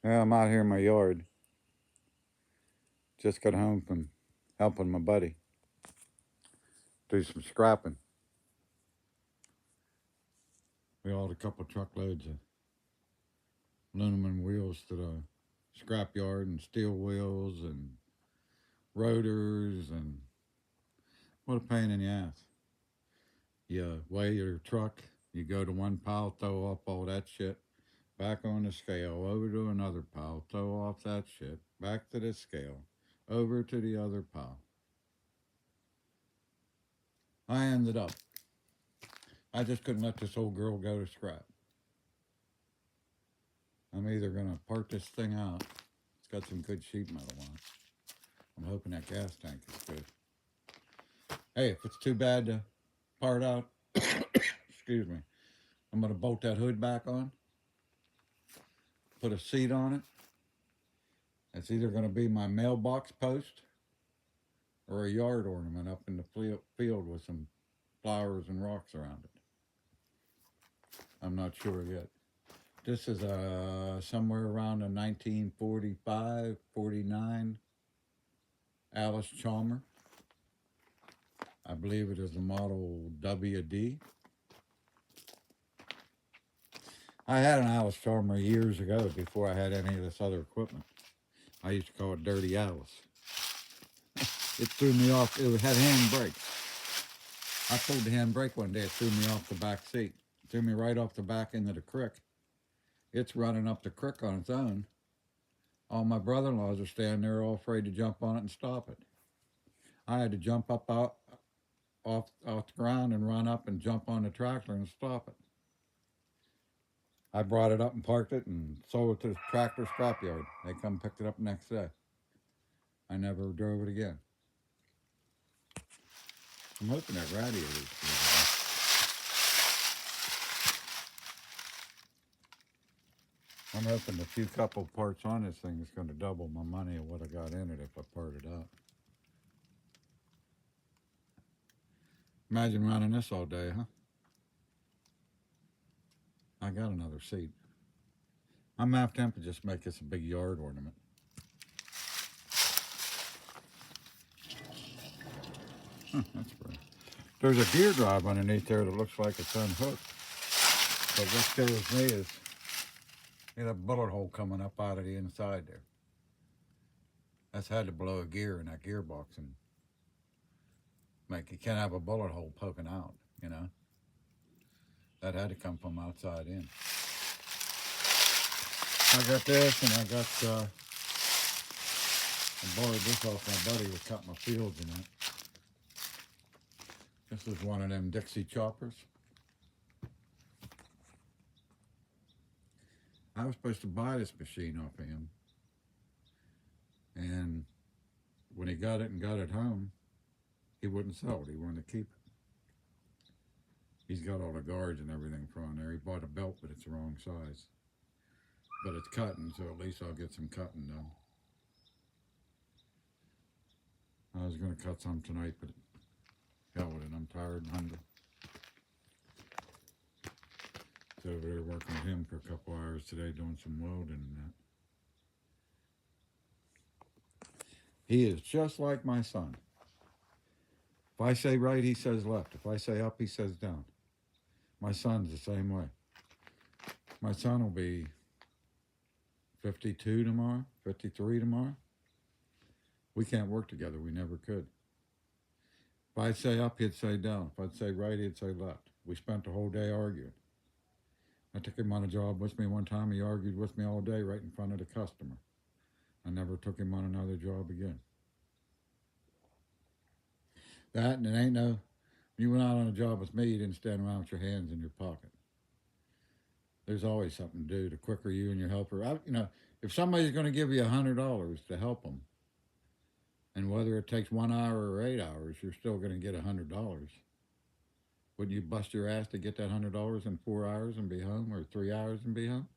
Yeah, I'm out here in my yard. Just got home from helping my buddy do some scrapping. We hauled a couple truckloads of aluminum wheels to the scrap yard and steel wheels and rotors and what a pain in the ass. You weigh your truck, you go to one pile, throw up all that shit, back on the scale, over to another pile, throw off that shit, back to the scale, over to the other pile. I ended up, I just couldn't let this old girl go to scrap. I'm either going to part this thing out. It's got some good sheet metal on it. I'm hoping that gas tank is good. Hey, if it's too bad to part out, excuse me, I'm going to bolt that hood back on, put a seat on it. It's either going to be my mailbox post or a yard ornament up in the field with some flowers and rocks around it. I'm not sure yet. This is somewhere around a 1945, 49 Allis Chalmers. I believe it is a model WD. I had an Allis Chalmers years ago before I had any of this other equipment. I used to call it Dirty Alice. It threw me off. It had hand brakes. I pulled the hand brake one day. It threw me off the back seat. It threw me right off the back into the creek. It's running up the creek on its own. All my brother-in-laws are standing there all afraid to jump on it and stop it. I had to jump up out off the ground and run up and jump on the tractor and stop it. I brought it up and parked it and sold it to the tractor scrapyard. They come picked it up the next day. I never drove it again. I'm hoping that radiator is good. I'm hoping the few couple parts on this thing is going to double my money of what I got in it if I part it out. Imagine running this all day, huh? I got another seat. I'm half tempted to just make this a big yard ornament. That's pretty. There's a gear drive underneath there that looks like it's unhooked. But what scares me is a bullet hole coming up out of the inside there. That's had to blow a gear in that gearbox and make you can't have a bullet hole poking out, you know. That had to come from outside in. I got this and I borrowed this off my buddy who cut my fields in it. This is one of them Dixie choppers. I was supposed to buy this machine off of him. And when he got it and got it home, he wouldn't sell it. He wanted to keep it. He's got all the guards and everything for on there. He bought a belt, but it's the wrong size. But it's cutting, so at least I'll get some cutting done. I was going to cut some tonight, but hell with it. I'm tired and hungry. So over there working with him for a couple hours today doing some welding and that. He is just like my son. If I say right, he says left. If I say up, he says down. My son's the same way. My son will be 52 tomorrow, 53 tomorrow. We can't work together. We never could. If I'd say up, he'd say down. If I'd say right, he'd say left. We spent the whole day arguing. I took him on a job with me one time. He argued with me all day right in front of the customer. I never took him on another job again. That and it ain't no. You went out on a job with me, you didn't stand around with your hands in your pocket. There's always something to do. The quicker you and your helper, if somebody's going to give you $100 to help them, and whether it takes 1 hour or 8 hours, you're still going to get $100. Wouldn't you bust your ass to get that $100 in 4 hours and be home, or 3 hours and be home?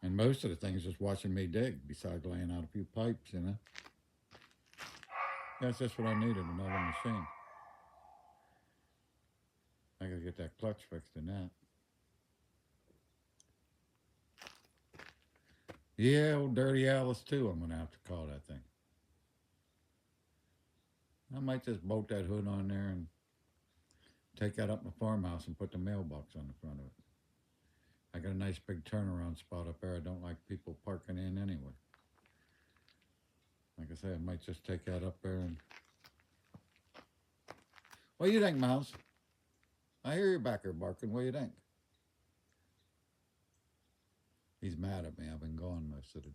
And most of the things just watching me dig, besides laying out a few pipes, That's just what I needed, another machine. I gotta get that clutch fixed in that. Yeah, old Dirty Alice too. I'm gonna have to call that thing. I might just bolt that hood on there and take that up my farmhouse and put the mailbox on the front of it. I got a nice big turnaround spot up there. I don't like people parking in anyway. Like I say, I might just take that up there and. What do you think, Mouse? I hear you back there barking. What do you think? He's mad at me. I've been gone most of the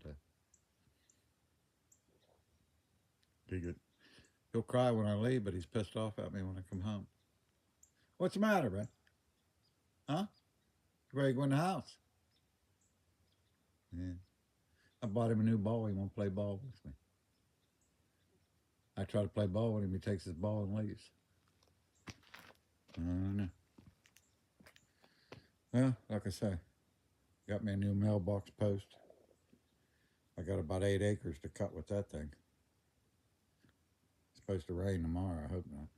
day. He'll cry when I leave, but he's pissed off at me when I come home. What's the matter, man? Huh? You ready to go in the house? Yeah. I bought him a new ball. He won't play ball with me. I try to play ball with him. He takes his ball and leaves. I don't know. Well, like I say, got me a new mailbox post. I got about 8 acres to cut with that thing. It's supposed to rain tomorrow. I hope not.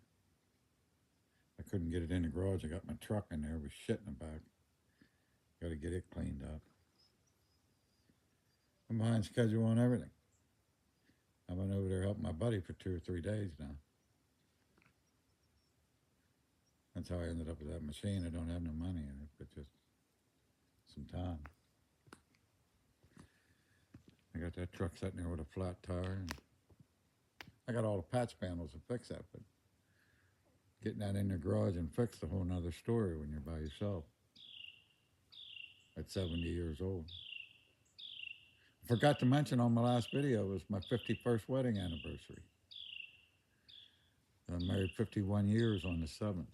I couldn't get it in the garage. I got my truck in there with shit in the back. Got to get it cleaned up. I'm behind schedule on everything. I went over there helping my buddy for 2 or 3 days now. That's how I ended up with that machine. I don't have no money in it, but just some time. I got that truck sitting there with a flat tire. And I got all the patch panels to fix that, but getting that in the garage and fixed a whole nother story when you're by yourself. At 70 years old. I forgot to mention on my last video, it was my 51st wedding anniversary. I married 51 years on the 7th.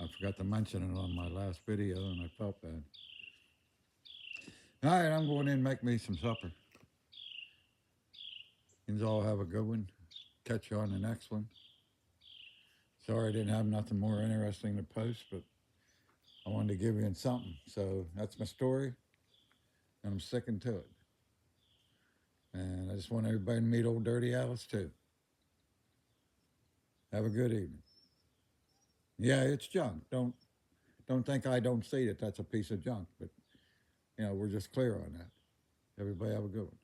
I forgot to mention it on my last video, and I felt bad. All right, I'm going in and make me some supper. You all have a good one. Catch you on the next one. Sorry I didn't have nothing more interesting to post, but I wanted to give you something. So that's my story, and I'm sticking to it. And I just want everybody to meet old Dirty Alice too. Have a good evening. Yeah, it's junk. Don't think I don't see that that's a piece of junk, but we're just clear on that. Everybody have a good one.